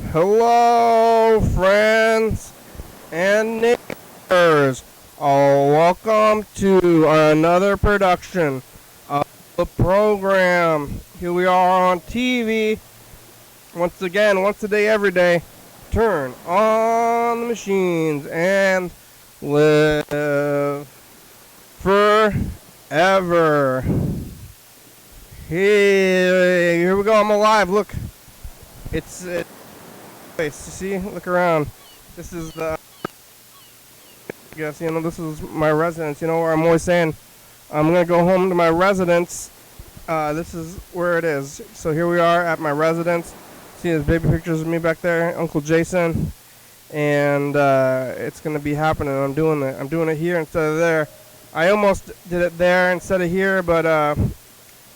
Hello, friends and neighbors. Welcome to another production of the program. Here we are on TV. Once again, once a day, every day. Turn on the machines and live forever. Hey, here we go. I'm alive. Look, it's place. You see, look around. This is the. I guess this is my residence. Where I'm always saying I'm gonna go home to my residence. This is where it is. So here we are at my residence. See, there's baby pictures of me back there, Uncle Jason, and it's gonna be happening. I'm doing it. I'm doing it here instead of there. I almost did it there instead of here, but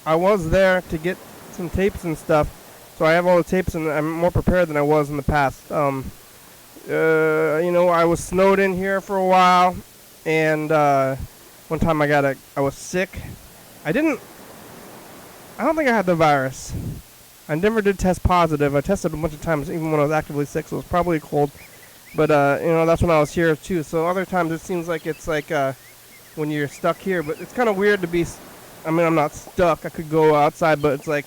I was there to get some tapes and stuff, so I have all the tapes and I'm more prepared than I was in the past. I was snowed in here for a while, and one time I was sick. I don't think I had the virus. I never did test positive. I tested a bunch of times, even when I was actively sick, so it was probably a cold. But that's when I was here too. So other times it seems like it's like when you're stuck here, but it's kind of weird to be. I'm not stuck. I could go outside, but it's like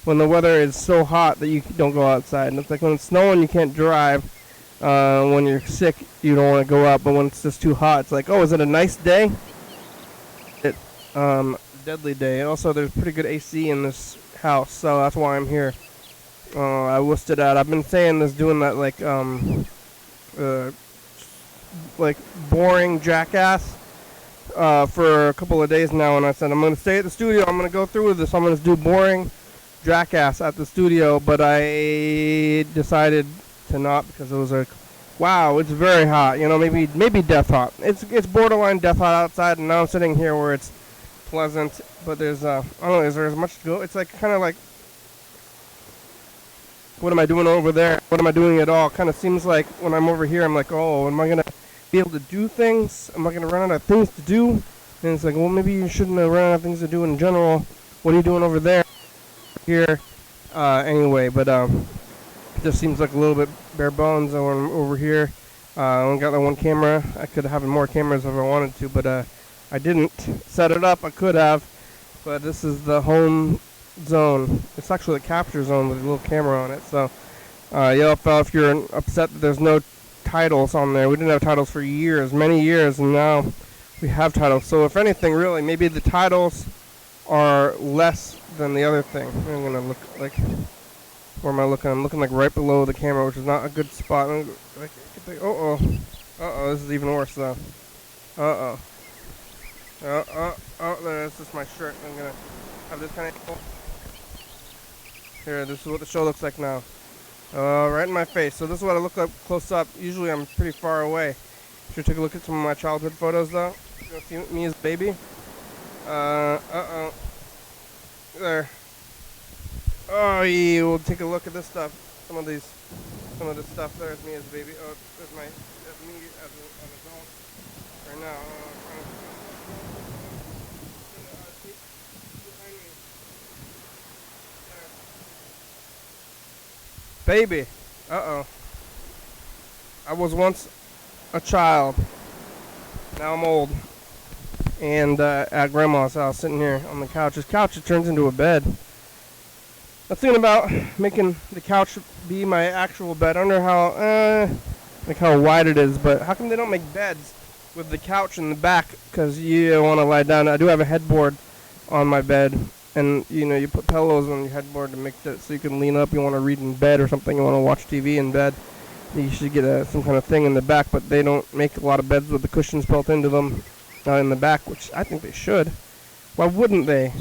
when the weather is so hot that you don't go outside. And it's like when it's snowing, you can't drive. When you're sick, you don't want to go out. But when it's just too hot, it's like, oh, is it a nice day? Deadly day. And also, there's pretty good AC in this house, so that's why I'm here. I wished it out. I've been saying this, doing that like boring jackass. For a couple of days now, and I said I'm going to stay at the studio. I'm going to go through with this. I'm going to do boring jackass at the studio, but I decided to not because it was like, wow, it's very hot. Maybe death hot. It's borderline death hot outside, and now I'm sitting here where it's pleasant. But there's I don't know, is there as much to go? It's like kind of like, what am I doing over there? What am I doing at all? Kind of seems like when I'm over here, I'm like, oh, am I going to be able to do things? Am I going to run out of things to do? And it's like, well, maybe you shouldn't have run out of things to do in general. What are you doing over there? Here. Anyway, but it just seems like a little bit bare bones over here. I only got that one camera. I could have more cameras if I wanted to, but I didn't set it up. I could have, but this is the home zone. It's actually a capture zone with a little camera on it. So, yellow fella, if you're upset that there's no titles on there. We didn't have titles for years, many years, and now we have titles. So if anything, really, maybe the titles are less than the other thing. I'm gonna look like, where am I looking? I'm looking like right below the camera, which is not a good spot. Uh-oh, this is even worse though. Oh, there's just my shirt. I'm gonna have this kind of. Here, this is what the show looks like now. Right in my face. So this is what I look like close up. Usually I'm pretty far away. Should take a look at some of my childhood photos though. You see me as a baby. There. Oh, yeah, we'll take a look at this stuff. Some of this stuff. There's me as a baby. Oh, there's me as an adult right now. Baby. Uh-oh. I was once a child. Now I'm old. And at Grandma's house, sitting here on the couch. This couch, it turns into a bed. I'm thinking about making the couch be my actual bed. I wonder how wide it is, but how come they don't make beds with the couch in the back? Because you want to lie down. I do have a headboard on my bed. And, you put pillows on your headboard to make it so you can lean up. You want to read in bed or something. You want to watch TV in bed. You should get some kind of thing in the back. But they don't make a lot of beds with the cushions built into them in the back, which I think they should. Why wouldn't they?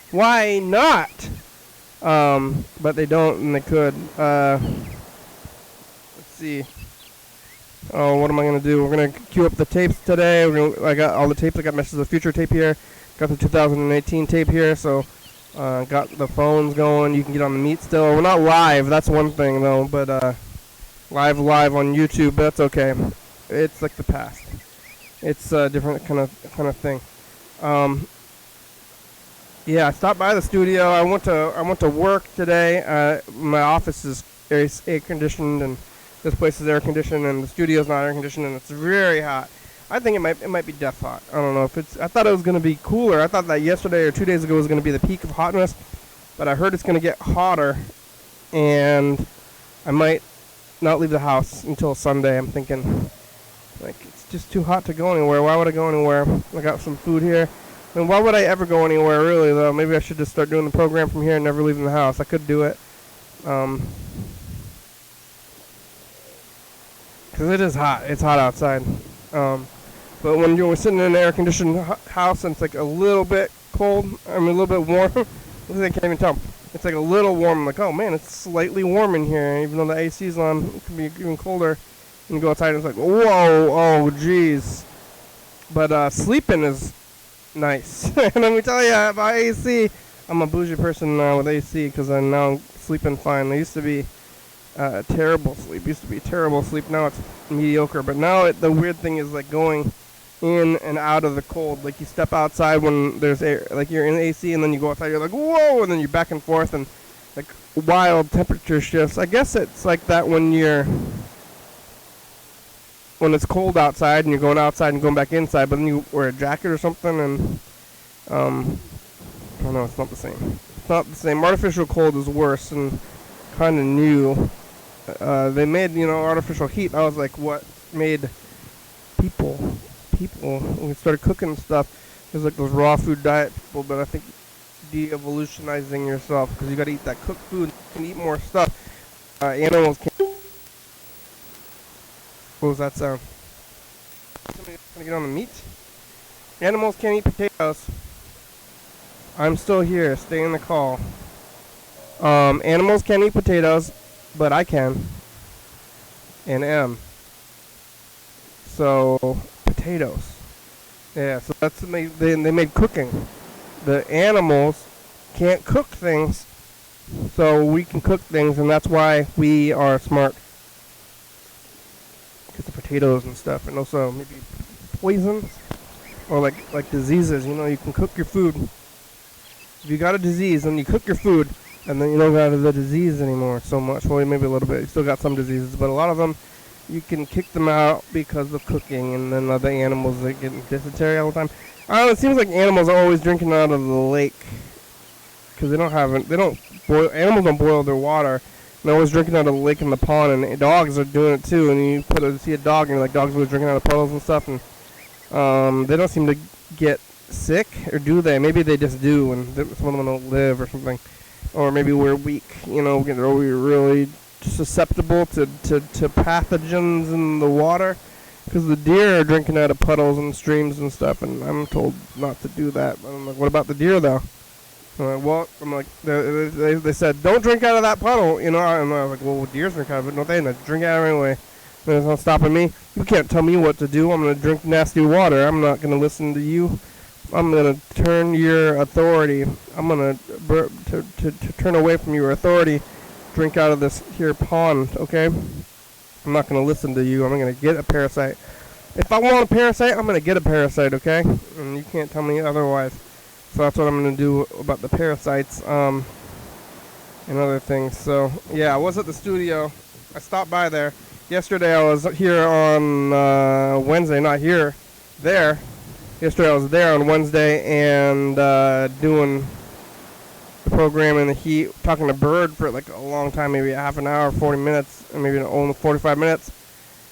Why not? But they don't, and they could. Let's see. Oh, what am I going to do? We're going to queue up the tapes today. I got all the tapes. I got Messages of the Future tape here. Got the 2018 tape here, so got the phones going. You can get on the meet still. We're not live, that's one thing though, but live on YouTube, but that's okay. It's like the past. It's a different kind of thing. Yeah, I stopped by the studio. I went to work today. My office is air conditioned, and this place is air conditioned, and the studio's not air conditioned, and it's very hot. I think it might be death hot. I don't know if it's. I thought it was gonna be cooler. I thought that yesterday or 2 days ago was gonna be the peak of hotness, but I heard it's gonna get hotter, and I might not leave the house until Sunday. I'm thinking, like, it's just too hot to go anywhere. Why would I go anywhere? I got some food here. And why would I ever go anywhere, really, though? Maybe I should just start doing the program from here and never leaving the house. I could do it. Because it is hot. It's hot outside. But when you're sitting in an air-conditioned house and it's like a little bit cold, I mean a little bit warm, I can't even tell. It's like a little warm. I'm like, oh man, it's slightly warm in here. Even though the AC's on, it can be even colder. And you go outside and it's like, whoa, oh jeez. But sleeping is nice. And let me tell you about AC. I'm a bougie person now with AC because I'm now sleeping fine. I used to be terrible sleep. Now it's mediocre. But now the weird thing is like going in and out of the cold. Like you step outside when there's air, like you're in AC, and then you go outside, you're like, whoa, and then you're back and forth, and like wild temperature shifts. I guess it's like that when it's cold outside and you're going outside and going back inside, but then you wear a jacket or something, and I don't know, it's not the same. It's not the same. Artificial cold is worse and kind of new. They made, artificial heat. I was like, what made people, when we started cooking stuff, there's like those raw food diet people, but I think de-evolutionizing yourself, because you got to eat that cooked food. You can eat more stuff. Animals can't. What was that sound? Somebody's gonna get on the meat? Animals can't eat potatoes. I'm still here. Stay in the call. Animals can't eat potatoes, but I can. And am. So, potatoes. Yeah, so that's they made cooking. The animals can't cook things, so we can cook things, and that's why we are smart. Because the potatoes and stuff, and also maybe poisons or like diseases. You can cook your food. If you got a disease, then you cook your food, and then you don't got the disease anymore so much. Well, maybe a little bit. You still got some diseases, but a lot of them you can kick them out because of cooking, and then other animals that get dysentery all the time. I don't know, it seems like animals are always drinking out of the lake because animals don't boil their water. They're always drinking out of the lake and the pond, and dogs are doing it too. And you see a dog, and you're like, dogs are drinking out of puddles and stuff, and they don't seem to get sick, or do they? Maybe they just do, and some of them don't live or something. Or maybe we're weak, we're really susceptible to pathogens in the water, because the deer are drinking out of puddles and streams and stuff, and I'm told not to do that. But I'm like, what about the deer though? They said don't drink out of that puddle, and I was like, well, deers drink out of it, don't they? And I drink out of it anyway. And it's not stopping me. You can't tell me what to do. I'm gonna drink nasty water. I'm not gonna listen to you. I'm gonna turn your authority. I'm gonna to turn away from your authority. Drink out of this here pond, okay? I'm not gonna listen to you. I'm gonna get a parasite. If I want a parasite, I'm gonna get a parasite, okay? And you can't tell me otherwise. So that's what I'm gonna do about the parasites, and other things. So yeah, I was at the studio. I stopped by there yesterday. I was here on Wednesday, not here, there. Yesterday I was there on Wednesday and doing the program in the heat, talking to Bird for like a long time, maybe a half an hour, 40 minutes, or maybe only 45 minutes.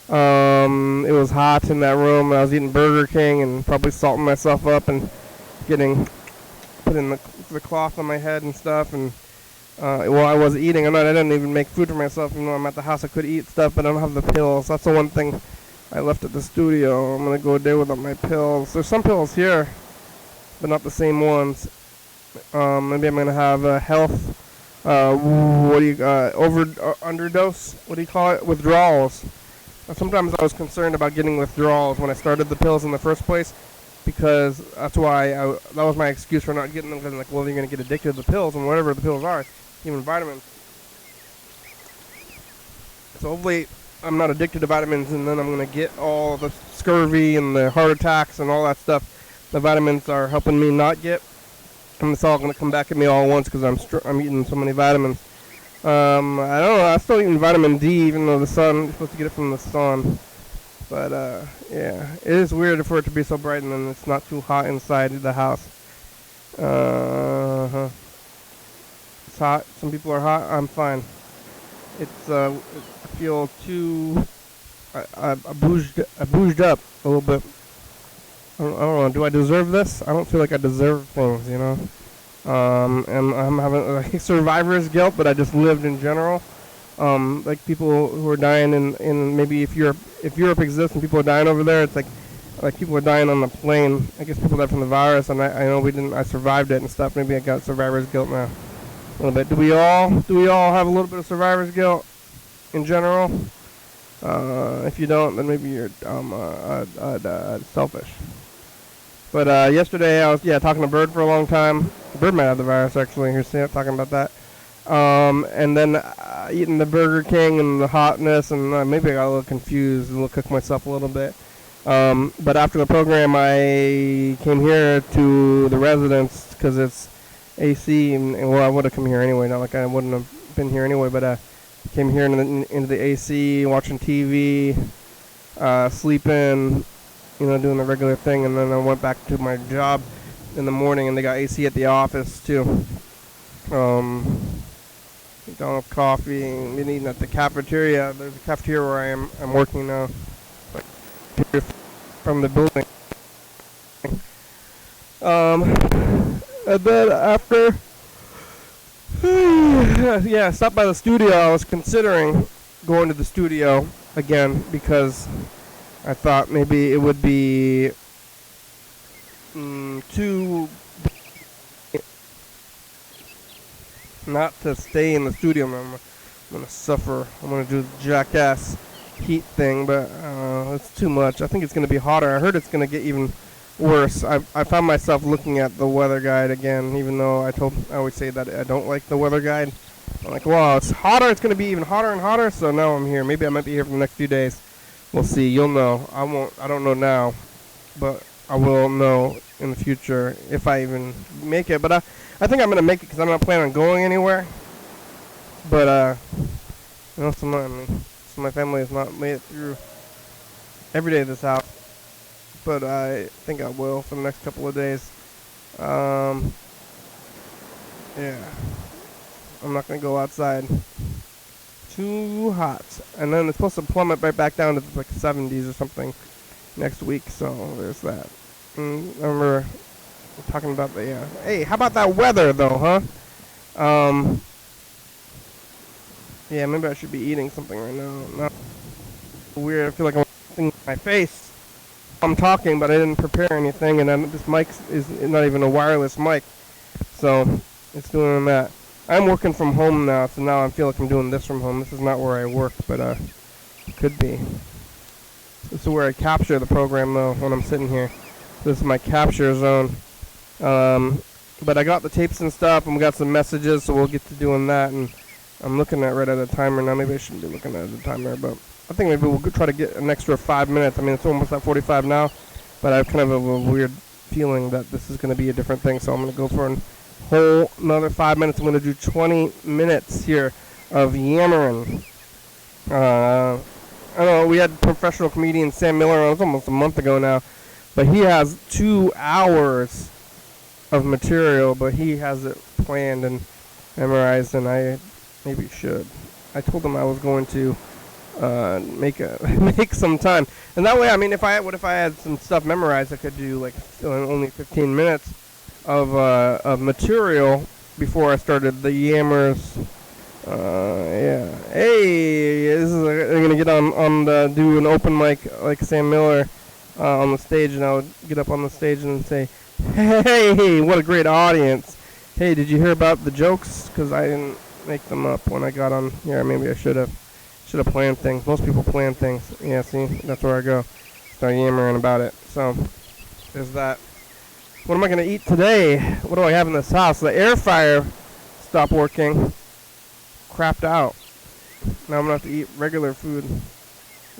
It was hot in that room. I was eating Burger King and probably salting myself up and putting the cloth on my head and stuff. And while I was eating, I didn't even make food for myself. Even though I'm at the house, I could eat stuff, but I don't have the pills. That's the one thing I left at the studio. I'm gonna go a day without my pills. There's some pills here, but not the same ones. Maybe I'm gonna have a health. Underdose? What do you call it? Withdrawals. Sometimes I was concerned about getting withdrawals when I started the pills in the first place, because that's why that was my excuse for not getting them. Because I'm like, well, you're gonna get addicted to the pills, and whatever the pills are, even vitamins. So hopefully I'm not addicted to vitamins, and then I'm going to get all the scurvy and the heart attacks and all that stuff the vitamins are helping me not get. And it's all going to come back at me all at once because I'm eating so many vitamins. I don't know. I'm still eating vitamin D, even though the sun, you're supposed to get it from the sun. But, yeah, it is weird for it to be so bright and then it's not too hot inside the house. It's hot. Some people are hot. I'm fine. I feel too, I bouged up a little bit. I don't know. Do I deserve this? I don't feel like I deserve things, you know? And I'm having like survivor's guilt, but I just lived in general. Like people who are dying in maybe if Europe exists and people are dying over there, it's like people are dying on the plane. I guess people died from the virus, and I know I survived it and stuff. Maybe I got survivor's guilt now a little bit. Do we all have a little bit of survivor's guilt in general? If you don't, then maybe you're selfish. But yesterday I was talking to Bird for a long time. Bird might have the virus actually. Here's talking about that. And then eating the Burger King and the hotness, and maybe I got a little confused, cooked myself a little bit. But after the program, I came here to the residence because it's AC, and well, I would have come here anyway. Not like I wouldn't have been here anyway, but came here into the AC, watching TV, sleeping, doing the regular thing, and then I went back to my job in the morning, and they got AC at the office too. McDonald's coffee, and been eating at the cafeteria. There's a cafeteria where I'm working now, like from the building. And then after, I stopped by the studio. I was considering going to the studio again because I thought maybe it would be too not to stay in the studio. I'm gonna suffer. I'm gonna do the jackass heat thing, but it's too much. I think it's gonna be hotter. I heard it's gonna get even worse. I found myself looking at the weather guide again, even though I always say that I don't like the weather guide. I'm like, well, it's hotter. It's gonna be even hotter and hotter. So now I'm here. Maybe I might be here for the next few days. We'll see. You'll know. I won't. I don't know now, but I will know in the future if I even make it. But I think I'm going to make it because I'm not planning on going anywhere. But, some my family has not made it through every day of this house. But I think I will for the next couple of days. I'm not going to go outside. Too hot. And then it's supposed to plummet right back down to like 70s or something next week. So there's that. I remember talking about hey, how about that weather though, huh? Maybe I should be eating something right now. Not weird. I feel like I'm in my face. I'm talking, but I didn't prepare anything, and then this mic is not even a wireless mic, so it's doing that. I'm working from home now, so now I feel like I'm doing this from home. This is not where I work, but it could be. This is where I capture the program though when I'm sitting here. This is my capture zone. But I got the tapes and stuff, and we got some messages, so we'll get to doing that. And I'm looking at right at a timer now. Maybe I shouldn't be looking at a timer, but I think maybe we'll try to get an extra 5 minutes. I mean, it's almost at 45 now, but I have kind of a weird feeling that this is going to be a different thing, so I'm going to go for a whole another 5 minutes. I'm going to do 20 minutes here of yammering. I don't know, we had professional comedian Sam Miller, it was almost a month ago now, but he has 2 hours of material, but he has it planned and memorized, and I maybe should. I told him I was going to make some time, and that way, I mean, if I had some stuff memorized, I could do like only 15 minutes of material before I started the yammers. Hey, I'm gonna get on do an open mic like Sam Miller on the stage, and I would get up on the stage and say, "Hey, what a great audience! Hey, did you hear about the jokes? Because I didn't make them up when I got on here. Maybe I should have planned things. Most people plan things. Yeah, see, that's where I go. Start yammering about it. So there's that. What am I gonna eat today? What do I have in this house? The air fryer stopped working. Crapped out. Now I'm gonna have to eat regular food,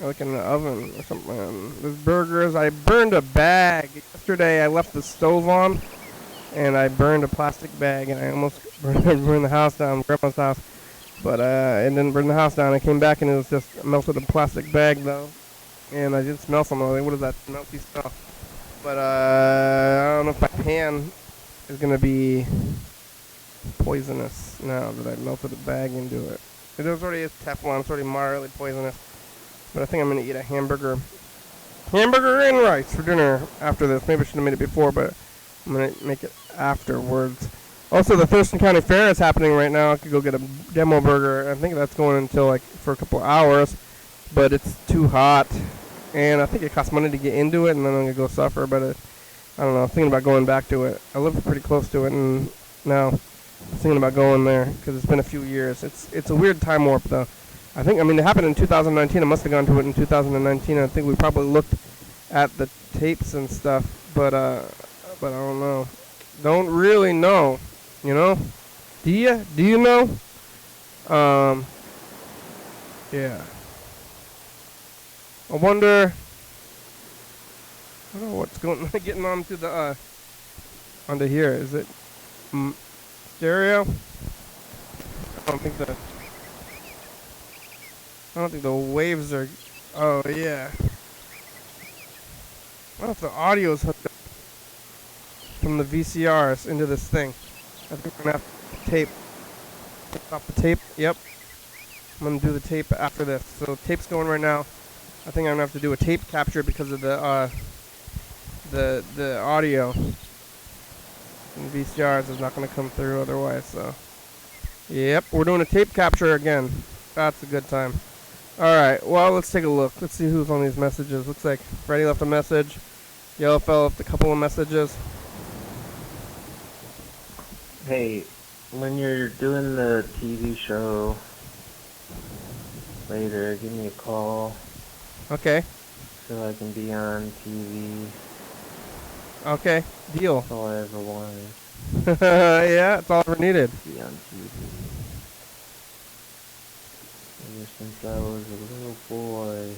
like in the oven or something. There's burgers. I burned a bag yesterday. I left the stove on, and I burned a plastic bag, and I almost burned the house down, Grandma's house. But it didn't burn the house down. I came back and it was just melted in a plastic bag though, and I did smell something. I was like, what is that smelty smell? But I don't know if my pan is gonna be poisonous now that I melted a bag into it. It was already a Teflon. It's already moderately poisonous. But I think I'm gonna eat a hamburger and rice for dinner after this. Maybe I should have made it before, but I'm gonna make it afterwards. Also, the Thurston County Fair is happening right now. I could go get a demo burger. I think that's going until like for a couple hours, but it's too hot, and I think it costs money to get into it, and then I'm gonna go suffer. But I don't know. I'm thinking about going back to it. I live pretty close to it, and now I'm thinking about going there because it's been a few years. It's a weird time warp though. I mean, it happened in 2019. I must have gone to it in 2019. I think we probably looked at the tapes and stuff, but I don't know. Don't really know. You know? Do you know? Yeah. I wonder what's getting onto the onto here. Is it stereo? I don't think the waves are. Oh yeah. I don't know if the audio is hooked up from the VCRs into this thing. I think we're gonna have to tape off the tape. Yep. I'm gonna do the tape after this. So tape's going right now. I think I'm gonna have to do a tape capture because of the audio. And VCRs is not gonna come through otherwise. So. Yep, we're doing a tape capture again. That's a good time. Alright, well, let's take a look. Let's see who's on these messages. Looks like Freddie left a message. Yellowfell left a couple of messages. Hey, when you're doing the TV show later, give me a call. Okay. So I can be on TV. Okay, deal. That's all I ever wanted. Yeah, that's all I ever needed. Be on TV. Ever since I was a little boy.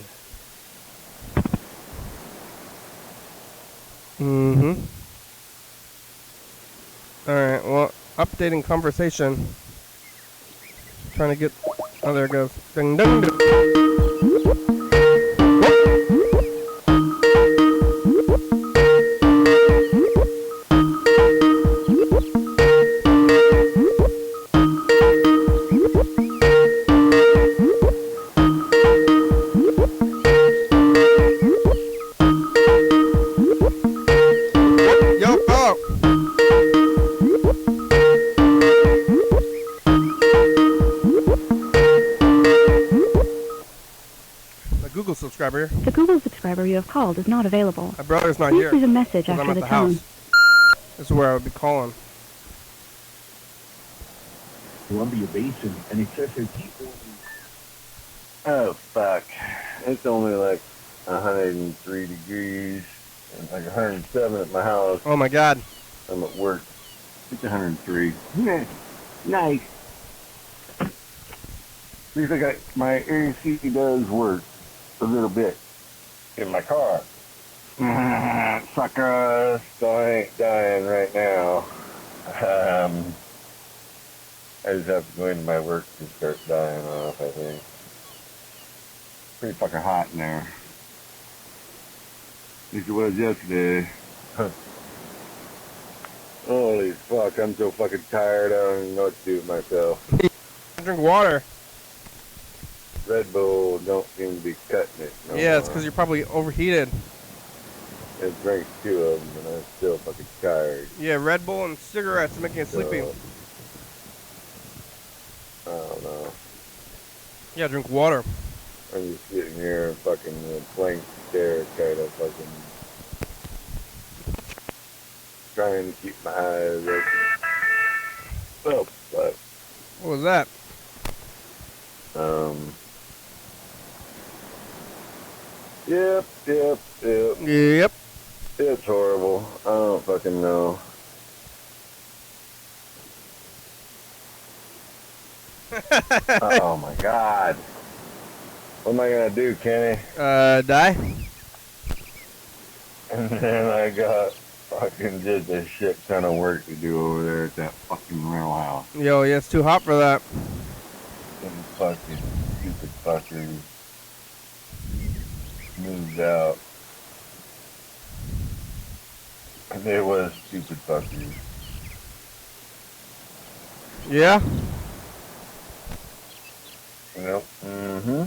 Mm-hmm. Alright, well, updating conversation. Trying to get... Oh, there it goes. Ding, ding, ding. Subscriber. The Google subscriber you have called is not available. My brother's not Please here. leave a message I'm after at the the tone. house. This is where I would be calling. Columbia Basin and excessive heat. Oh, fuck. It's only like 103 degrees and like 107 at my house. Oh my god. I'm at work. It's 103. Nice. At least my AC does work a little bit in my car. Sucker, still ain't dying right now. I just have to go into my work and start dying off, I think. Pretty fucking hot in there. At least it was yesterday. Holy fuck, I'm so fucking tired, I don't even know what to do with myself. Drink water. Red Bull don't seem to be cutting it no Yeah, more. it's because you're probably overheated. I drank 2 of them and I'm still fucking tired. Yeah, Red Bull and cigarettes making you sleepy. I don't know. Yeah, drink water. I'm just sitting here and fucking blank stare, kind of fucking trying to keep my eyes open. Oh, but What was that? Yep. Yep. It's horrible. I don't fucking know. Oh my god. What am I gonna do, Kenny? Die? And then I got fucking just a shit ton of work to do over there at that fucking rental house. Yo, yeah, it's too hot for that. fucking stupid fuckers moved out. They was stupid fuckers. Yeah? Yep. Mm-hmm.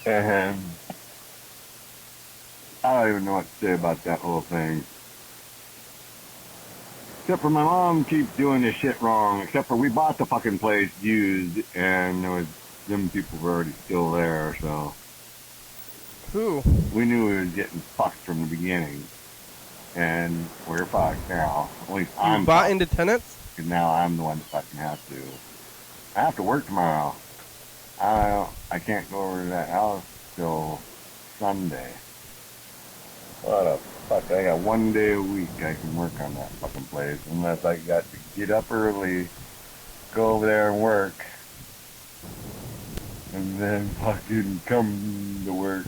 And I don't even know what to say about that whole thing. Except for my mom keeps doing this shit wrong. Except for we bought the fucking place used, and there was them people were already still there, so Who? we knew we was getting fucked from the beginning. And we're fucked now. At least I'm You bought fucked, into tenants? 'cause now I'm the one that fucking has to. I have to work tomorrow. I can't go over to that house till Sunday. What the fuck? I got 1 day a week I can work on that fucking place, unless I got to get up early, go over there and work, and then fucking come to work.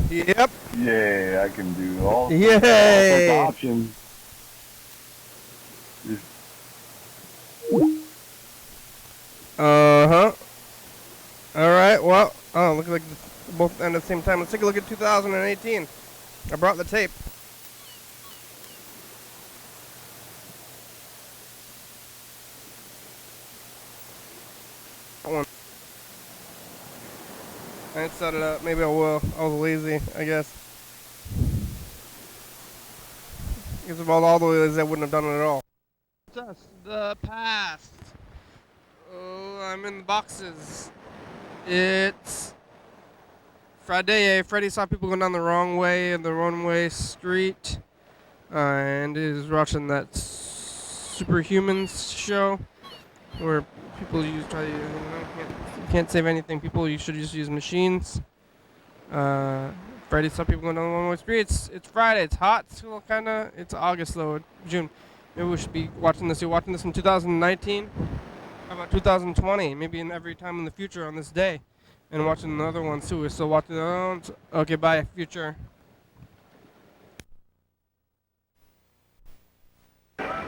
Yep. Yeah, I can do all sorts Yay! of options. Just Uh-huh. Alright, well, oh, looks like they both end at the same time. Let's take a look at 2018. I brought the tape. One. I didn't set it up. Maybe I will. I was lazy, I guess. Because of all the lazy, I wouldn't have done it at all. Just the past. Oh, I'm in the boxes. It's Friday. Freddy saw people going down the wrong way in the one-way street, and is watching that Superhumans show where people try to you can't save anything. You should just use machines. Friday saw people going down the one-way street. It's Friday. It's hot. Still kinda. It's August though. June. Maybe we should be watching this. You're watching this in 2019. How about 2020? Maybe in every time in the future on this day. And watching the other ones too. We're still watching the other ones. Okay, bye, future.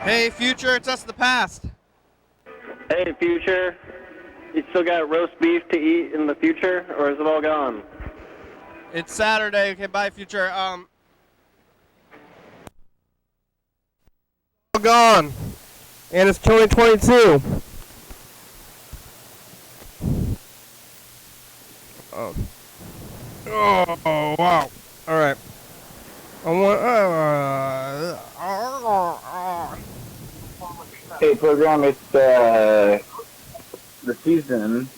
Hey, future, it's us the past. Hey, future. You still got roast beef to eat in the future, or is it all gone? It's Saturday. Okay, bye, future. All gone. And it's 2022. Oh, wow. All right. I want. Hey, program, it's the season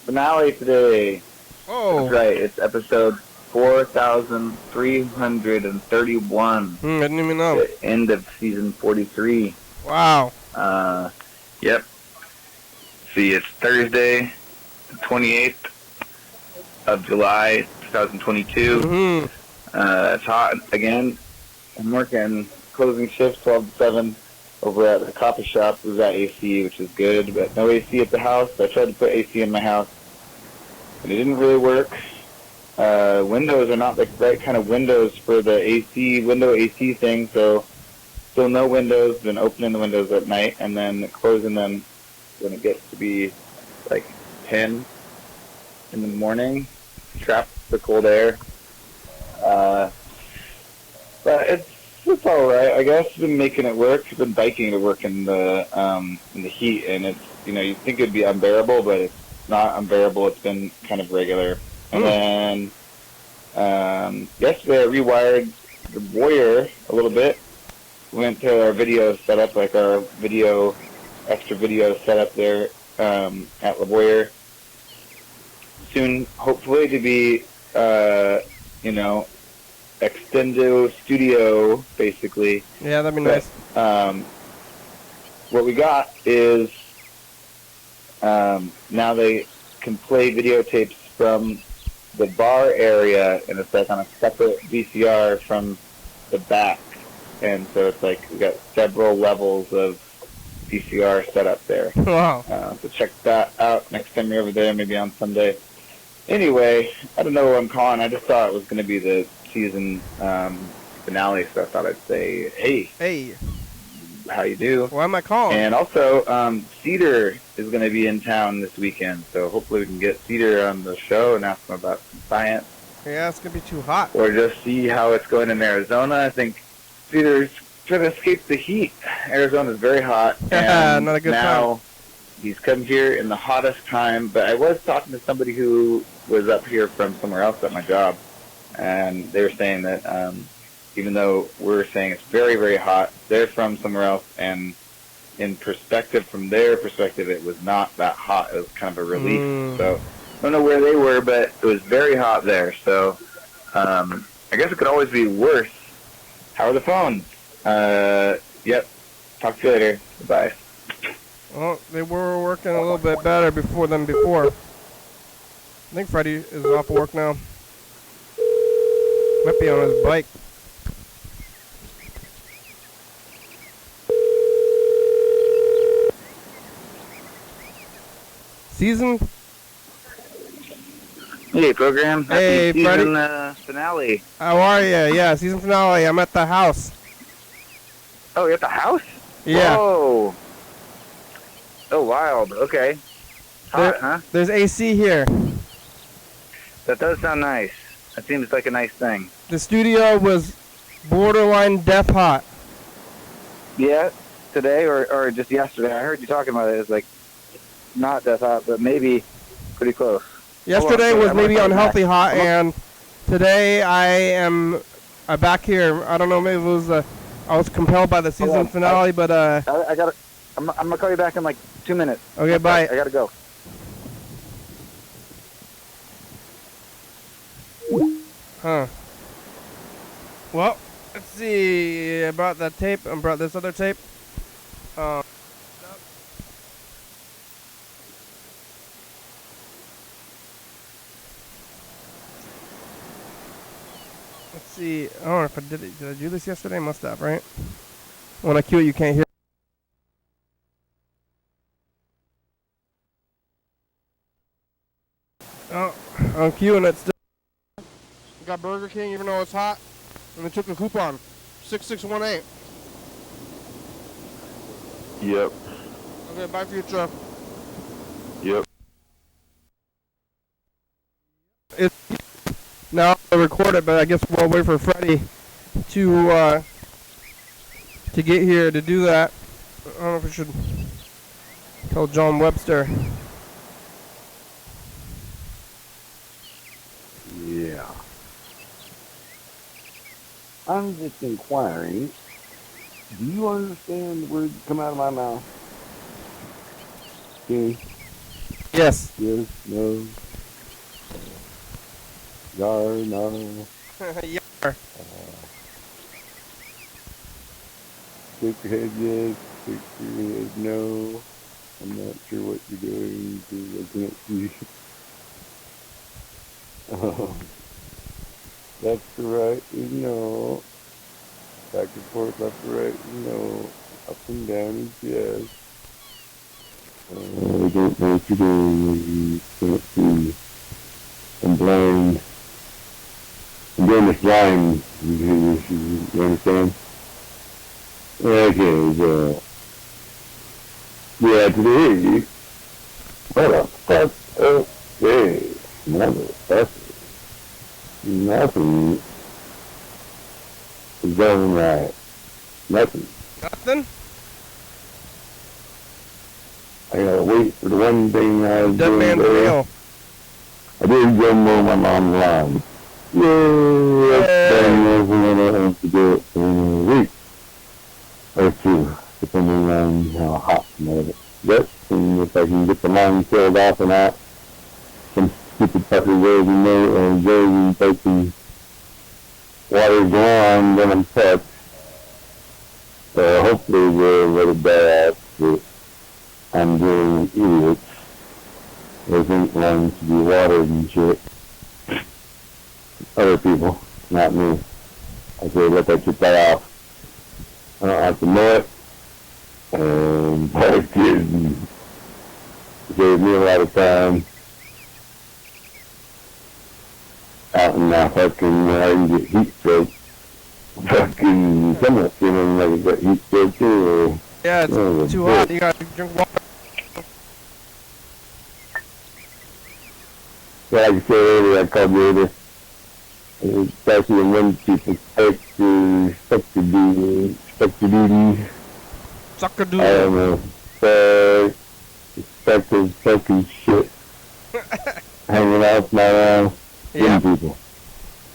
finale today. Oh. That's right, it's episode 4,331. I didn't even know. The end of season 43. Wow. Yep. See, it's Thursday, the 28th of July, 2022. Mm-hmm. It's hot again. I'm working closing shift 12 to 7 over at the coffee shop. We've got AC, which is good, but no AC at the house. I tried to put AC in my house, and it didn't really work. Windows are not the right kind of windows for the window AC thing, so still no windows. Been opening the windows at night and then closing them when it gets to be like 10 in the morning. Trap the cold air. But it's all right, I guess. Been making it work. Been biking to work in the heat, and it's, you think it'd be unbearable, but it's not unbearable. It's been kind of regular. And then yesterday I rewired the Warrior a little bit. Went to our video setup, like our extra video setup there at La Warrior. Soon, hopefully, to be, extendo studio, basically. Yeah, that'd be nice. What we got is now they can play videotapes from the bar area, and it's like on a separate VCR from the back. And so it's like we got several levels of VCR set up there. Wow. So check that out next time you're over there, maybe on Sunday. Anyway, I don't know what I'm calling. I just thought it was going to be the season finale, so I thought I'd say, hey. Hey. how you do. Why am I calling? And also, Cedar is going to be in town this weekend, so hopefully we can get Cedar on the show and ask him about some science. Yeah, it's gonna be too hot. Or just see how it's going in Arizona. I think Cedar's trying to escape the heat. Arizona's very hot, and not a good now time. he's come here in the hottest time. But I was talking to somebody who was up here from somewhere else at my job, and they were saying that even though we're saying it's very, very hot, they're from somewhere else, and in perspective, from their perspective, it was not that hot. It was kind of a relief. So I don't know where they were, but it was very hot there. So I guess it could always be worse. How are the phones? Yep. Talk to you later. Bye. Well, they were working a little bit better than before. I think Freddie is off work now. Might be on his bike. Season? Hey, program. Hey, Happy Freddie. season finale. How are you? Yeah, season finale. I'm at the house. Oh, you're at the house? Yeah. Whoa. Oh, wild. Okay. Hot, huh? There's AC here. That does sound nice. That seems like a nice thing. The studio was borderline death hot. Yeah, today or just yesterday. I heard you talking about it. It's like not that hot, but maybe pretty close. Yesterday was maybe unhealthy hot, and today I am back here. I don't know, maybe it was I was compelled by the season finale, but I got. I'm gonna call you back in like 2 minutes. Okay, bye. I gotta go. Huh. Well, let's see. I brought that tape. I brought this other tape. Let's see. I don't know if I did it. Did I do this yesterday? Must have, right? When I cue it, you can't hear. Oh, I'm queuing it still. Got Burger King even though it's hot. And they took the coupon. 6618. Yep. Okay, bye future. Yep. Now I record it, but I guess we'll wait for Freddie to get here to do that. I don't know if we should tell John Webster. Yeah. I'm just inquiring. Do you understand the words that come out of my mouth? Okay. Yes. Yes. No. Yar. No. Yar. Shake your head yes. Shake your head no. I'm not sure what you're doing because I can't see. Left to right is no. Back and forth, left to right is no. Up and down is yes. I don't know what you're doing. You can't see. I'm blind. I'm doing this blind. You understand? Okay, so. Yeah, today. What a fuck. Okay. Motherfucker. Nothing is going right. Nothing. Nothing? I gotta wait for the one thing I was Dead doing man's there. meal. I didn't go mow my mom's lawn. Yay! That's done with and I have to do it in a week or two, depending on how hot it gets and if I can get the lawn killed off or not. Some stupid fucker goes and taking water's going, then I'm touched. So hopefully they're really bad that I'm doing idiots. They think lines to be watered and shit. Other people, not me. I say let that shit die off. I don't have to mow it. And that kid saved me a lot of time. Out in that fucking where I can get heat stroke. fucking summer feeling like it got heat stroke too. Yeah, it's Oh, too bitch. hot. You gotta drink water. Like I said earlier, I called you earlier. Especially when people expect to do Sucker I dude. don't know, expected fucking shit hanging out my ass. Yeah. People.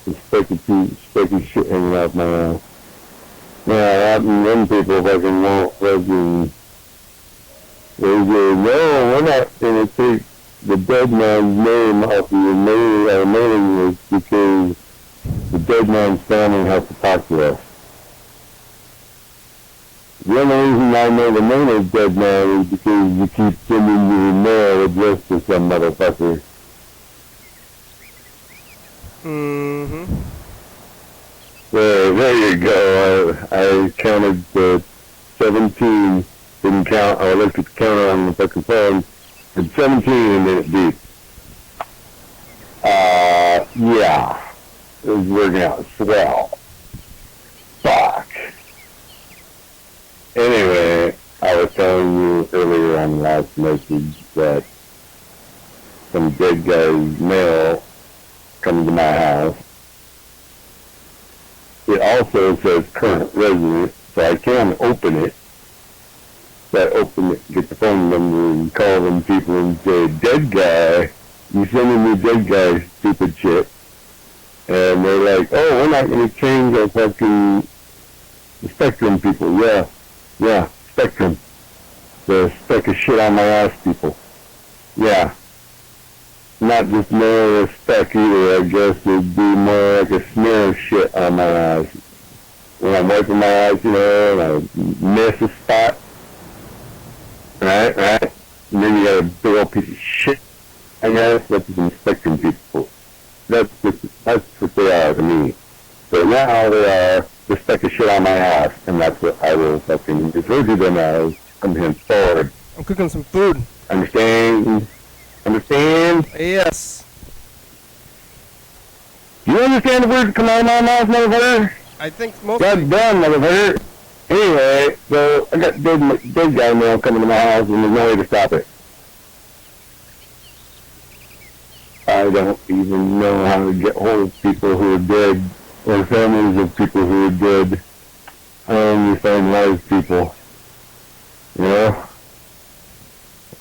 Expected shit hanging out my ass. Yeah, them people fucking won't fucking, they say, no, we're not gonna take the dead man's name off of your mailing list because the dead man's family has to talk to us. The only reason I know the name of dead man is because you keep sending your mail addressed to some motherfucker. Mm-hmm. There you go. I counted 17. Didn't count. I looked at the counter on the fucking phone. It's 17 and then it beat. Yeah. It was working out swell. Fuck. Anyway, I was telling you earlier on the last message that some dead guy's mail come to my house. It also says current resident, so I can open it. So I open it, get the phone number, and call them people and say, dead guy, you sending me dead guy stupid shit. And they're like, oh, we're not going to change our fucking Spectrum people. Yeah, Spectrum. The speck of shit on my ass people. Yeah. Not just more of a speck either, I guess it'd be more like a smear of shit on my eyes. When I'm wiping my eyes, and I miss a spot. Right? And then you got a big old piece of shit. I guess that's some Spectrum people. That's what they are to me. So now they are the speck of shit on my ass, and that's what I will fucking refer to them as from henceforward. I'm cooking some food. Understand? Yes. Do you understand the words come out of my mouth, motherfucker? I think most. God damn, motherfucker. Anyway, so I got dead guy mail coming to my house, and there's no way to stop it. I don't even know how to get hold of people who are dead, or families of people who are dead. I only find live people. You know?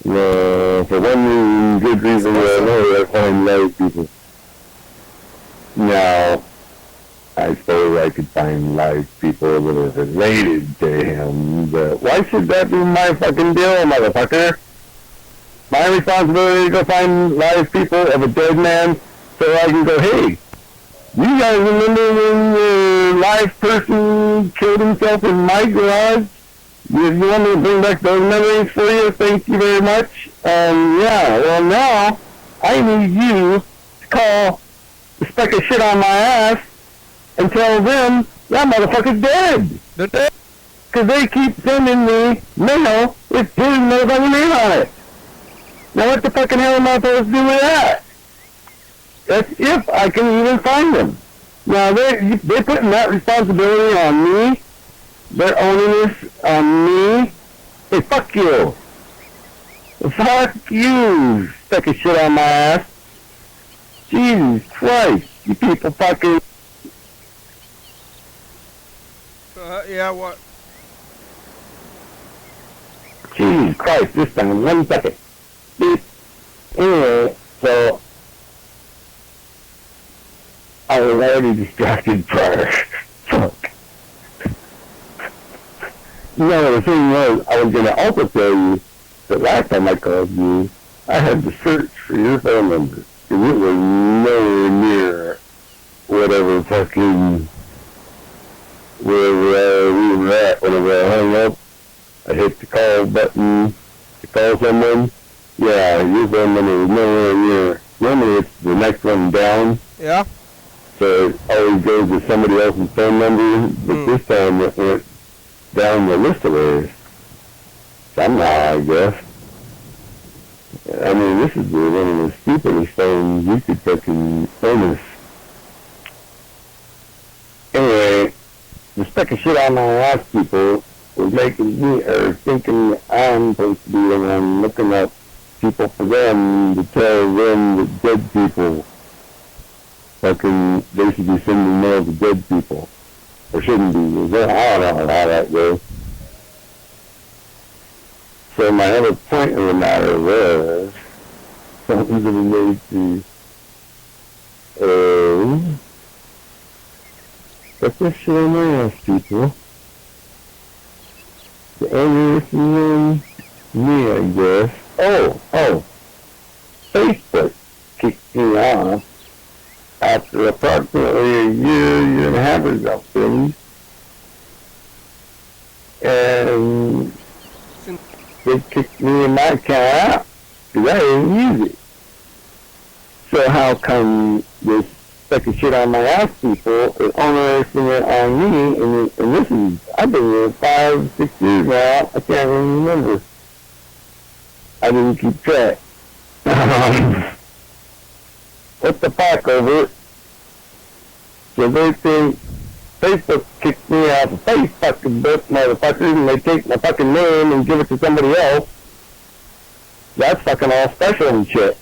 For one reason, good reason or another, I find live people. Now, I suppose I could find live people that are related to him, but why should that be my fucking deal, motherfucker? My responsibility to go find live people of a dead man so I can go, hey, you guys remember when the live person killed himself in my garage? You want me to bring back those memories for you? Thank you very much. Yeah, well now, I need you to call the speck of shit on my ass and tell them that motherfucker's dead. They're dead. Because they keep sending me mail with his motherfucking name on it. Now what the fucking hell am I supposed to do with that? That's if I can even find them. Now they're putting that responsibility on me. They're owning this on me. Hey, fuck you. Fuck you, speck of shit on my ass. Jesus Christ, you people fucking... Yeah, what? Jesus Christ, this thing in 1 second. Anyway, so... I was already distracted prior. Fuck. No, the thing was, I was going to also tell you that last time I called you, I had to search for your phone number. And it was nowhere near whatever fucking, where we were at. Whenever I hung up, I hit the call button to call someone. Yeah, your phone number was nowhere near. Normally it's the next one down. Yeah. So it always goes to somebody else's phone number. But this time it went down the list of theirs. Somehow, I guess. I mean, this is one of the stupidest phones you could fucking own. Anyway, second shit on my ass people is making me, or thinking I'm supposed to be the one looking up people for them to tell them that dead people fucking, they should be sending mail to dead people. Or shouldn't be. I don't know how that goes. So my other point of the matter was something to relate to what's this shit on my ass, people? The only listening me, I guess. Oh, Facebook kicked me off after approximately a year and a half or something. And they kicked me in my account out because I didn't use it. So how come this second shit on my ass people is only listening on me, and this is, I've been here 5, 6 years now, I can't even remember. I didn't keep track. What the fuck over it? So they think Facebook kicked me out of face fucking book, motherfuckers, and they take my fucking name and give it to somebody else. That's fucking all special and shit.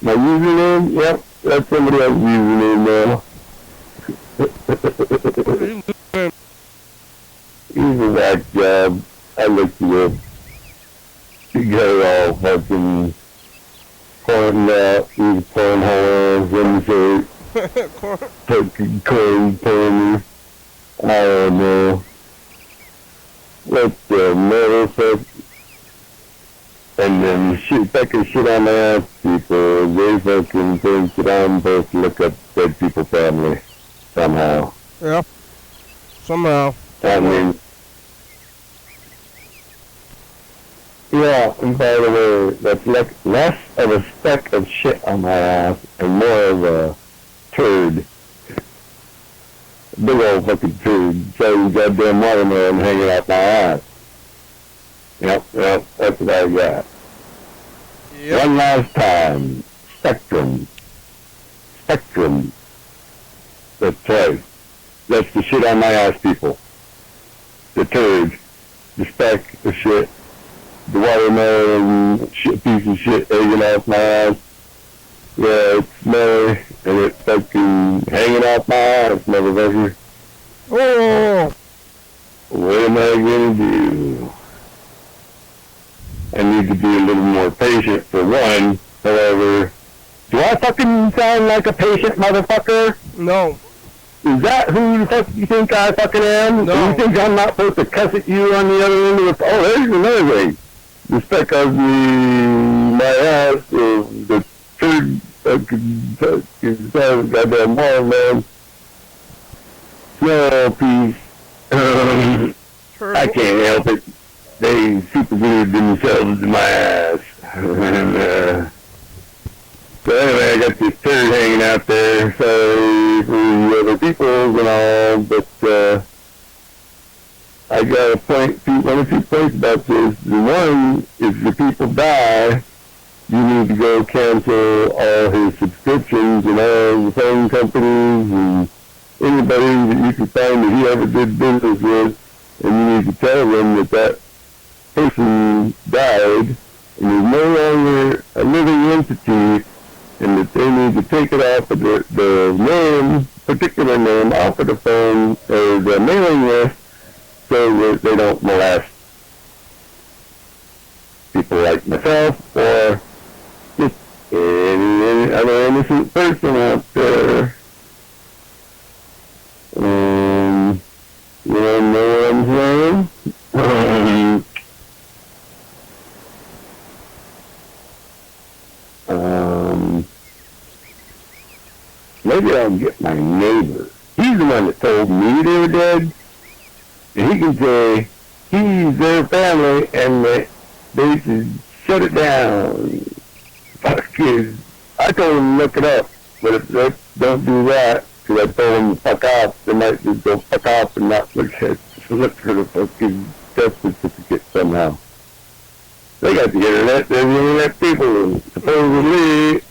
My username? Yep, that's somebody else's username now. He's a whack job. I looked it up. You got it all fucking corned out. He's cornhole, insert. Fucking corn pony. I don't know. What the motherfucker? And then fucking shit on my ass people, they fucking think that I'm supposed to look up dead people family somehow. Yeah. Somehow. I mean, yeah, and by the way, that's like less of a speck of shit on my ass and more of a turd. Big old fucking turd. So goddamn watermelon hanging out my ass. Yep, that's what I got. Yep. One last time. Spectrum. That's right. That's the shit on my ass, people. The turd. The speck of shit. The watermelon shit, piece of shit hanging off my ass. Yeah, it's smelly, and it's fucking hanging off my ass, motherfucker. Oh! What am I gonna do? I need to be a little more patient for one. However, do I fucking sound like a patient motherfucker? No. Is that who the fuck you think I fucking am? No. You think I'm not supposed to cuss at you on the other end of the... Oh, there's another way. The speck of my ass of the third fucking goddamn watermelon smell piece. I can't help it. They super glued themselves to my ass. And, so anyway, I got this turd hanging out there, so for the other people and all, but I got a point, one or two points about this. The one, if the people die, you need to go cancel all his subscriptions and all the phone companies and anybody that you can find that he ever did business with, and you need to tell them that that person died and is no longer a living entity, and that they need to take it off of the name, particular name, off of the phone or the mailing list, so that they don't molest people like myself or just any other innocent person out there. You know what I'm saying? Maybe I'll get my neighbor. He's the one that told me they were dead. And he can say he's their family and they should shut it down. Fuck kids. I told them to look it up, but if they don't do that, because I told them to fuck off, they might just go fuck off and not look for the fucking death certificate somehow. They got the internet, they're the internet people. Supposedly,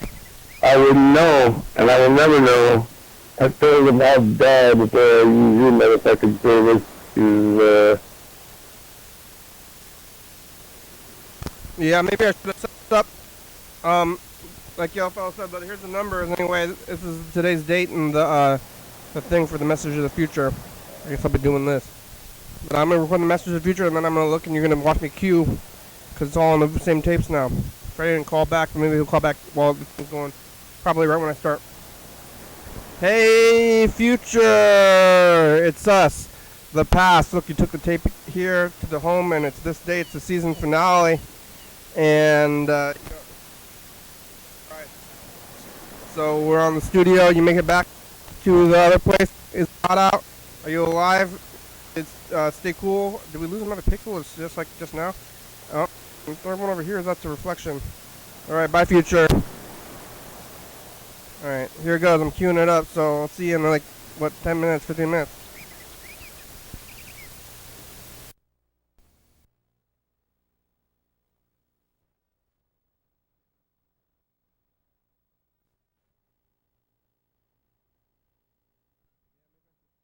I wouldn't know, and I will never know I told him how bad that they're using motherfucking service is, Yeah, maybe I should have set it up. Like y'all fellas said, but here's the numbers anyway. This is today's date and the thing for the message of the future. I guess I'll be doing this. But I'm gonna record the message of the future, and then I'm gonna look, and you're gonna watch me cue, because it's all on the same tapes now. Freddie didn't call back, but maybe he'll call back while it's going. Probably right when I start. Hey, future! It's us, the past. Look, you took the tape here to the home, and it's this day. It's the season finale, and so we're on the studio. You make it back to the other place. It's hot out. Are you alive? It's stay cool. Did we lose another pixel? It's just like just now. Oh, the third one over here is that's a reflection. All right, bye, future. All right, here it goes. I'm queuing it up. So I'll see you in like what 10 minutes, 15 minutes.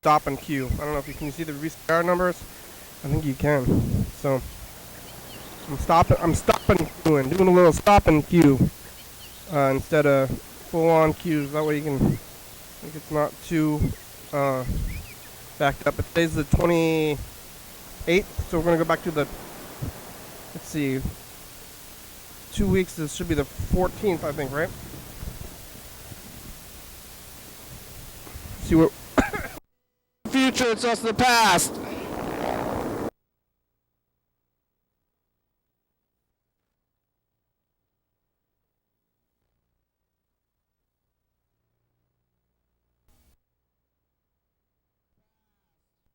Stop and queue. I don't know if you can see the VCR numbers. I think you can. So I'm stopping queuing, doing a little stop and queue instead of full on queues. That way you can think it's not too backed up. But today's the 28th, so we're gonna go back to the. Let's see. 2 weeks. This should be the 14th, I think, right? See what. Future, it's us the past.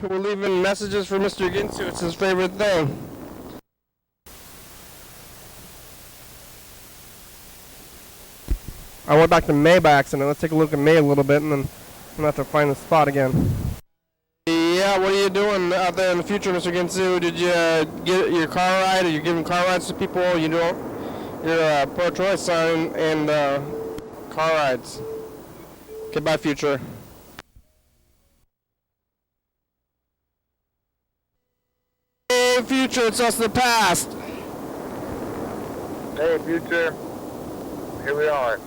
We're leaving messages for Mr. Ginsu. It's his favorite thing. I went back to May by accident. Let's take a look at May a little bit, and then I'm gonna have to find the spot again. Yeah, what are you doing out there in the future, Mr. Ginsu? Did you get your car ride? Are you giving car rides to people? You do your pro-choice sign and car rides. Goodbye, future. Hey, future, it's us the past. hey, future, here we are.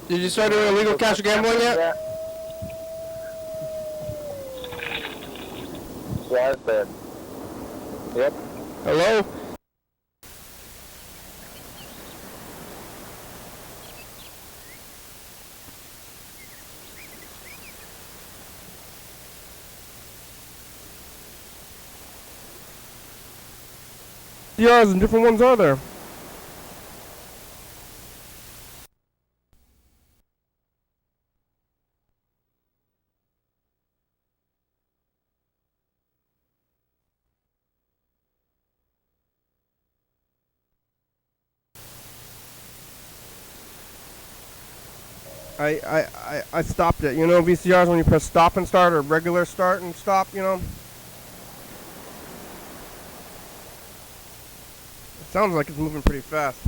Did you start doing illegal cash gambling yet? Yeah, I said. Yep. Hello? CRs and different ones are there? I stopped it. You know VCRs when you press stop and start or regular start and stop, you know? It sounds like it's moving pretty fast.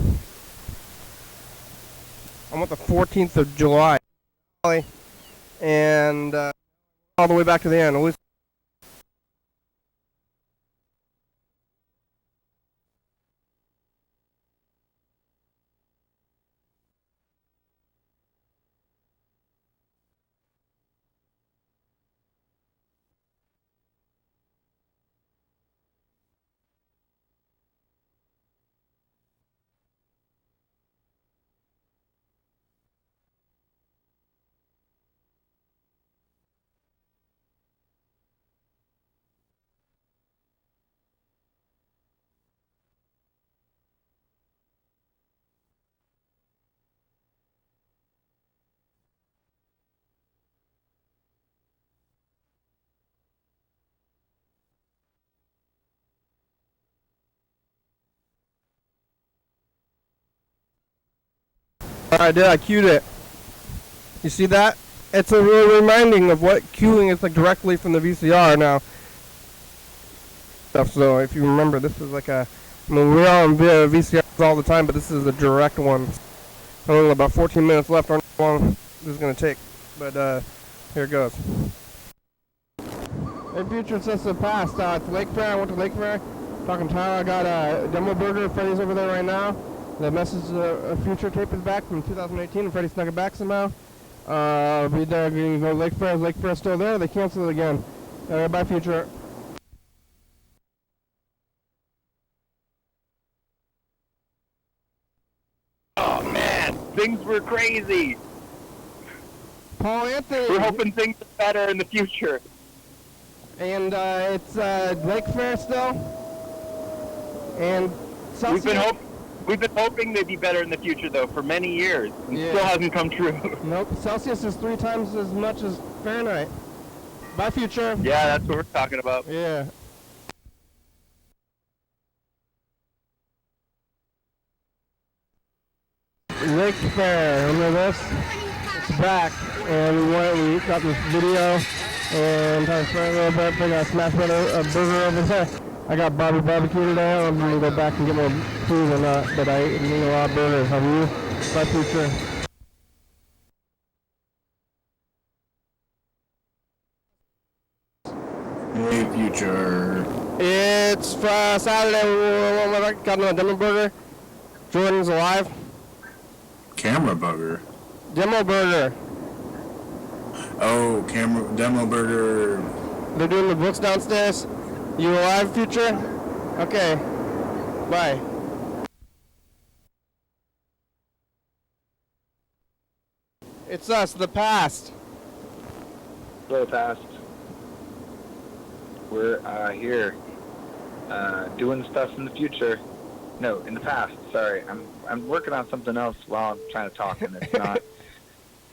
I'm at the 14th of July. And all the way back to the end. At least I did. I queued it. You see that? It's a real reminding of what queuing is like directly from the VCR now. So if you remember, this is like a. I mean, we're on VCRs all the time, but this is a direct one. Only about 14 minutes left. I don't know how long this is gonna take. but here it goes. Hey, future, since the past, it's Lake Fair. I went to Lake Fair. Talking to Tyler, I got a demo burger. Freddie's over there right now. The message, future tape is back from 2018. Freddie snuck it back somehow. Be there, going to go to Lake Fair. Is Lake Fair still there? They canceled it again. Bye, future. Oh man, things were crazy. Paul Anthony. We're hoping things are better in the future. And it's Lake Fair still. And We've been hoping they'd be better in the future though for many years. And still hasn't come true. Nope. Celsius is 3 times as much as Fahrenheit. Bye, future. Yeah, that's what we're talking about. Yeah. Lake Fair, remember this? It's back, and we got this video, and I a little bit, we got a smash burger over there. I got Bobby Barbecue today. I'm gonna go back and get more food or not, but I ate a lot of burgers. Have you? Bye, future. Hey, future. It's Saturday. We got another demo burger. Jordan's alive. Camera burger. Demo burger. Oh, demo burger. They're doing the books downstairs. You alive, future? Okay. Bye. It's us, the past. Hello, past. We're here doing stuff in the future. No, in the past. Sorry, I'm working on something else while I'm trying to talk, and it's not.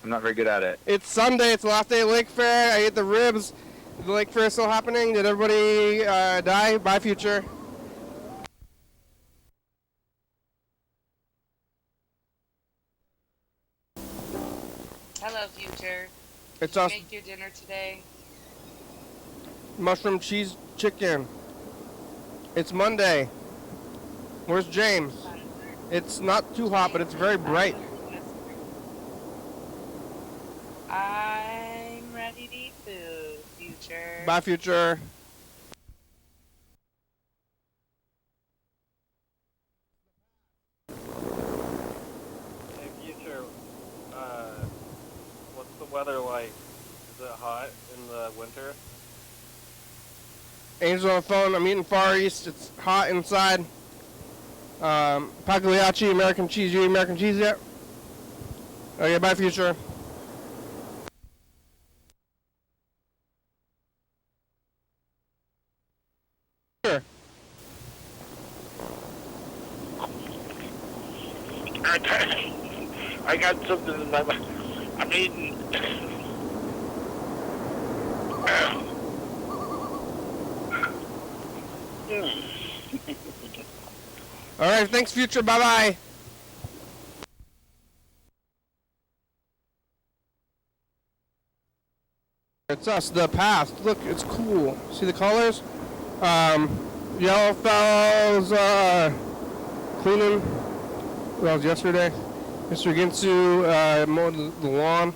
I'm not very good at it. It's Sunday. It's the last day of Lake Fair. I ate the ribs. Is the Lake Fair still happening? Did everybody die? Bye, future. Hello, future. It's Did you us. make your dinner today? Mushroom cheese chicken. It's Monday. Where's James? It's not too hot, but it's very bright. I'm ready to eat food, future. Bye, future. Hey, future, what's the weather like? Is it hot in the winter? Angel's on the phone. I'm eating Far East. It's hot inside. Pagliacci, American cheese. You eat American cheese yet? Okay, bye, future. Sure. I got something in my mouth. I'm eating. All right, thanks, future. Bye-bye. It's us, the past. Look, it's cool. See the colors? Yellow fellows cleaning. That was yesterday. Mr. Ginsu mowed the lawn.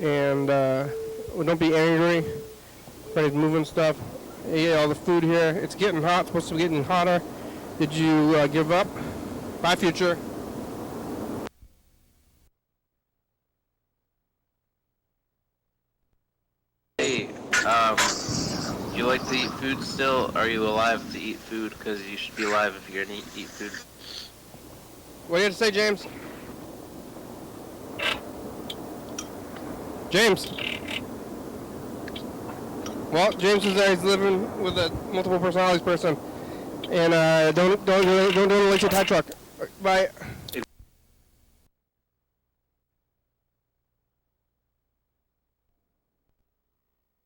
And well, don't be angry. Everybody's moving stuff. Ate all the food here. It's getting hot. It's supposed to be getting hotter. Did you give up? Bye, future. Hey, you like to eat food still? Are you alive to eat food? Because you should be alive if you're gonna eat food. What do you have to say, James? James. Well, James is there. He's living with a multiple personalities person, and don't do a lazy tie truck. Bye.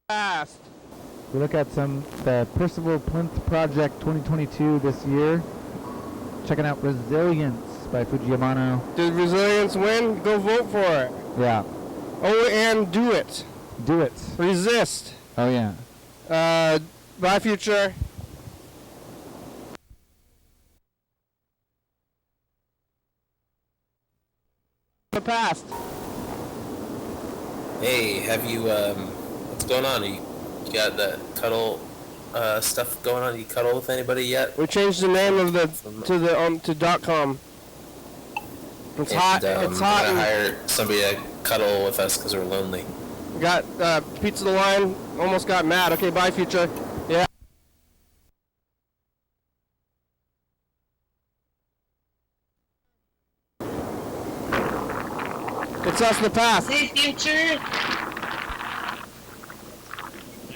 Fast. We look at the Percival Plinth Project 2022 this year. Checking out Resilience by Fujiyamano. Did Resilience win? Go vote for it. Yeah. Oh, and do it. Do it. Resist. Oh, yeah. Bye, future. The past. Hey, have you what's going on? You got that cuddle stuff going on? You cuddle with anybody yet? We changed the name of the to .com. It's hot. It's hot. We're gonna hire somebody to cuddle with us because we're lonely. Got pizza the line. Almost got mad. Okay, bye, future. Yeah. It's us in the past. Hey, future.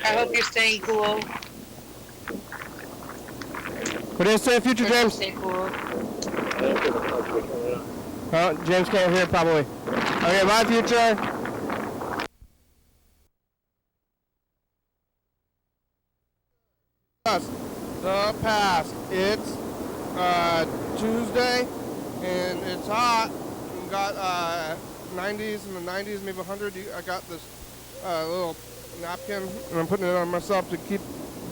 I hope you're staying cool. What do you say, future James? Stay cool. James can't hear probably. Okay, bye, future. The past. It's Tuesday, and it's hot. We got 90s in the 90s, maybe 100. I got this little napkin, and I'm putting it on myself to keep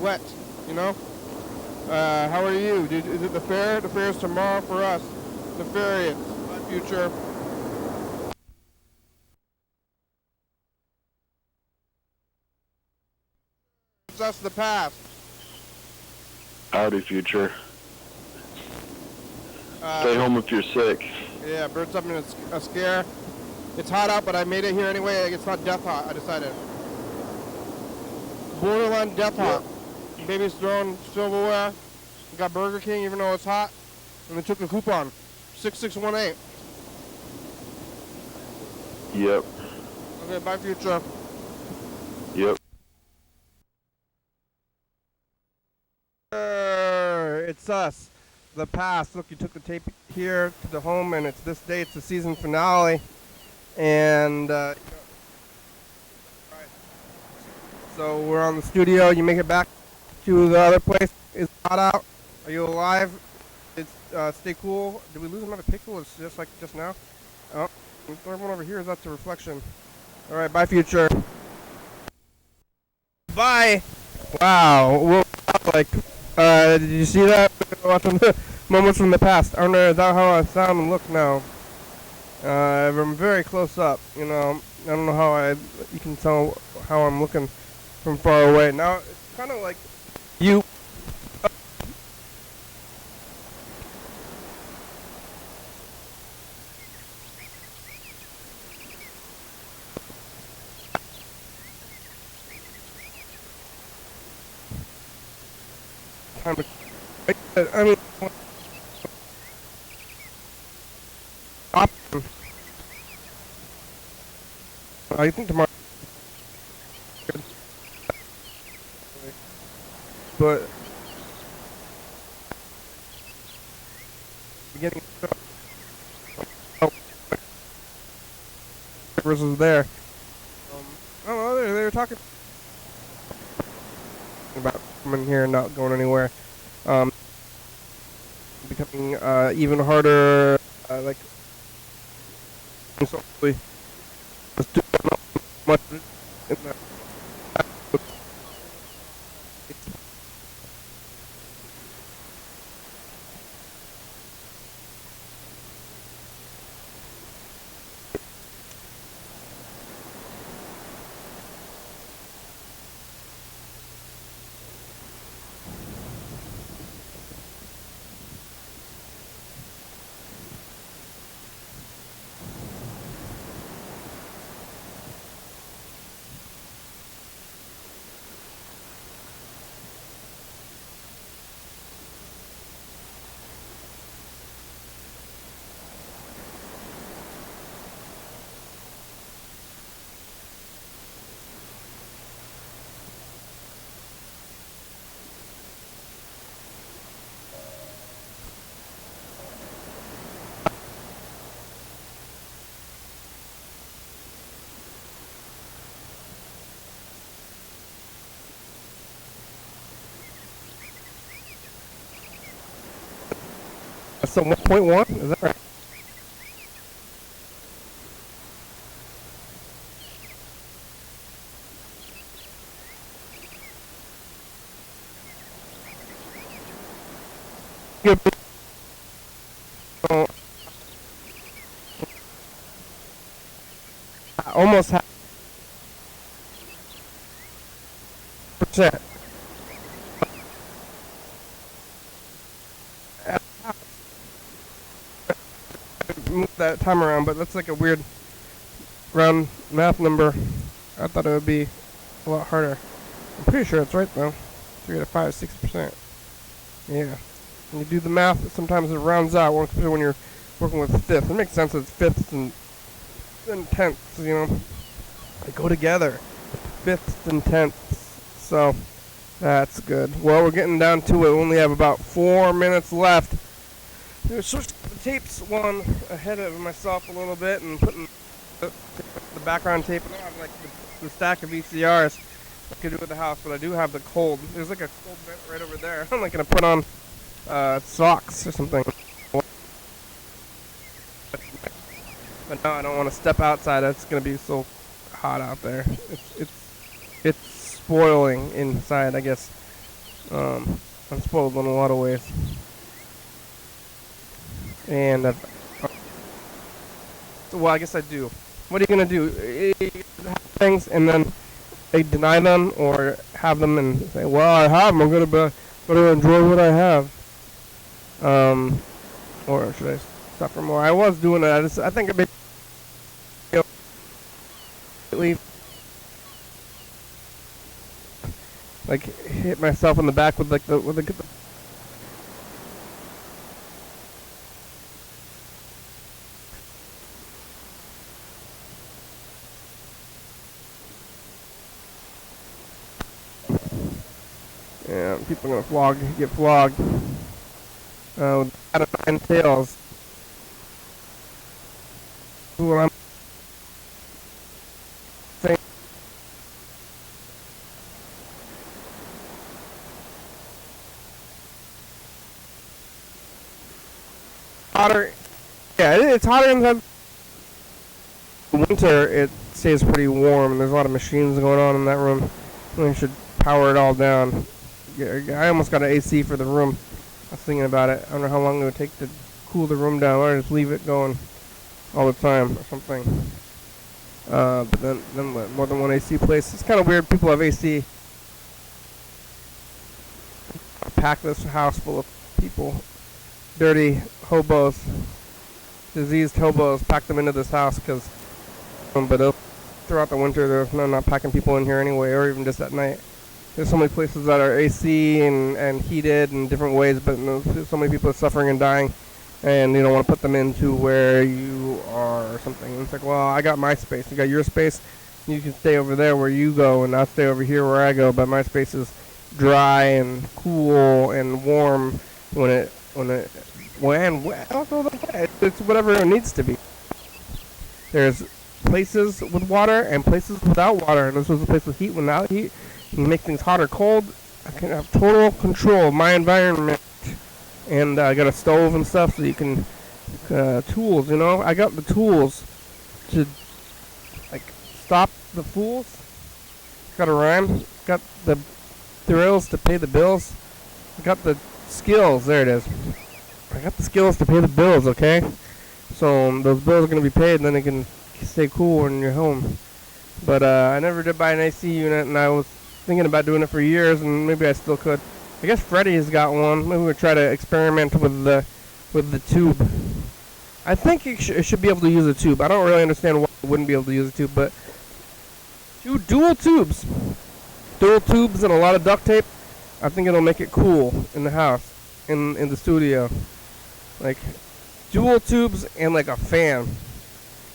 wet. You know. How are you? Is it the fair? The fair is tomorrow for us. The fair is. My future. It's us, the past. Howdy, future. Stay home if you're sick. Yeah, birds up in a scare. It's hot out, but I made it here anyway. It's not death hot, I decided. Borderline death hot. Baby's throwing silverware. Got Burger King even though it's hot. And they took the coupon. 6618. Yep. Okay, bye, future. Yep. It's us. The past. Look, you took the tape here to the home, and it's this day. It's the season finale. And, so we're on the studio. You make it back to the other place. It's hot out. Are you alive? It's stay cool. Did we lose another pixel? It's just like just now. Oh, everyone over here is up to reflection. All right, bye, future. Bye. Wow. Well, like, did you see that? Watching the moments from the past. I don't know. Is that how I sound and look now? I'm very close up. You know, I don't know how you can tell how I'm looking from far away. Now it's kind of like you. I mean, I think tomorrow, but beginning versus there. I don't know. They were talking about coming here and not going anywhere. Becoming even harder. Like so much in the so 1.1, is that right? Almost half. Set. Move that time around, but that's like a weird round math number. I thought it would be a lot harder. I'm pretty sure it's right though. 3 to 5, 6%. Yeah. When you do the math, sometimes it rounds out, especially when you're working with fifths. It makes sense that it's fifths and tenths, you know. They go together. Fifths and tenths. So that's good. Well, we're getting down to it. We only have about 4 minutes left. I'm switching the tapes one ahead of myself a little bit and putting the background tape. I don't have like the stack of VCRs I could do with the house, but I do have the cold. There's like a cold vent right over there. I'm like gonna put on socks or something. But no, I don't want to step outside. It's gonna be so hot out there. It's spoiling inside, I guess. I'm spoiled in a lot of ways. And well, I guess I do. What are you gonna do? Have things and then they deny them, or have them and say, "Well, I have them. I'm gonna enjoy what I have." Or should I suffer more? I was doing it. I think a bit. Like hit myself in the back with like the yeah, people are gonna get flogged. With out of 9 tails. What I'm saying. Hotter. Yeah, it's hotter in the winter. It stays pretty warm, and there's a lot of machines going on in that room. We should power it all down. I almost got an AC for the room. I was thinking about it. I don't know how long it would take to cool the room down, or just leave it going all the time or something. But then what, more than one AC place. It's kind of weird. People have AC. Pack this house full of people. Dirty hobos. Diseased hobos. Pack them into this house because, but throughout the winter, there's not packing people in here anyway, or even just at night. There's so many places that are AC and heated in different ways, but there's so many people are suffering and dying, and you don't want to put them into where you are or something. And it's like, well, I got my space, you got your space, you can stay over there where you go, and I'll stay over here where I go, but my space is dry and cool and warm it's whatever it needs to be. There's places with water and places without water, and this was a place with heat without heat. You can make things hot or cold. I can have total control of my environment, and I got a stove and stuff, so you can tools. You know, I got the tools to like stop the fools. Got a rhyme. Got the thrills to pay the bills. I got the skills. There it is. I got the skills to pay the bills. Okay, so those bills are gonna be paid, and then they can stay cool when you're home. But I never did buy an AC unit, and I was thinking about doing it for years, and maybe I still could. I guess Freddie has got one. Maybe we'll try to experiment with the tube. I think it should be able to use a tube. I don't really understand why it wouldn't be able to use a tube, but dual tubes and a lot of duct tape. I think it'll make it cool in the house, in the studio. Like dual tubes and like a fan.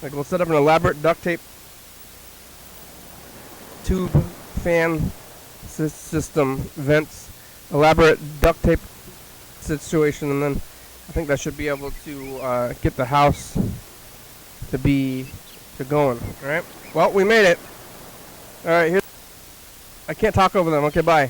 Like we'll set up an elaborate duct tape tube fan system, vents, elaborate duct tape situation, and then I think that should be able to get the house to going. All right. Well, we made it. All right. Here. I can't talk over them. Okay. Bye.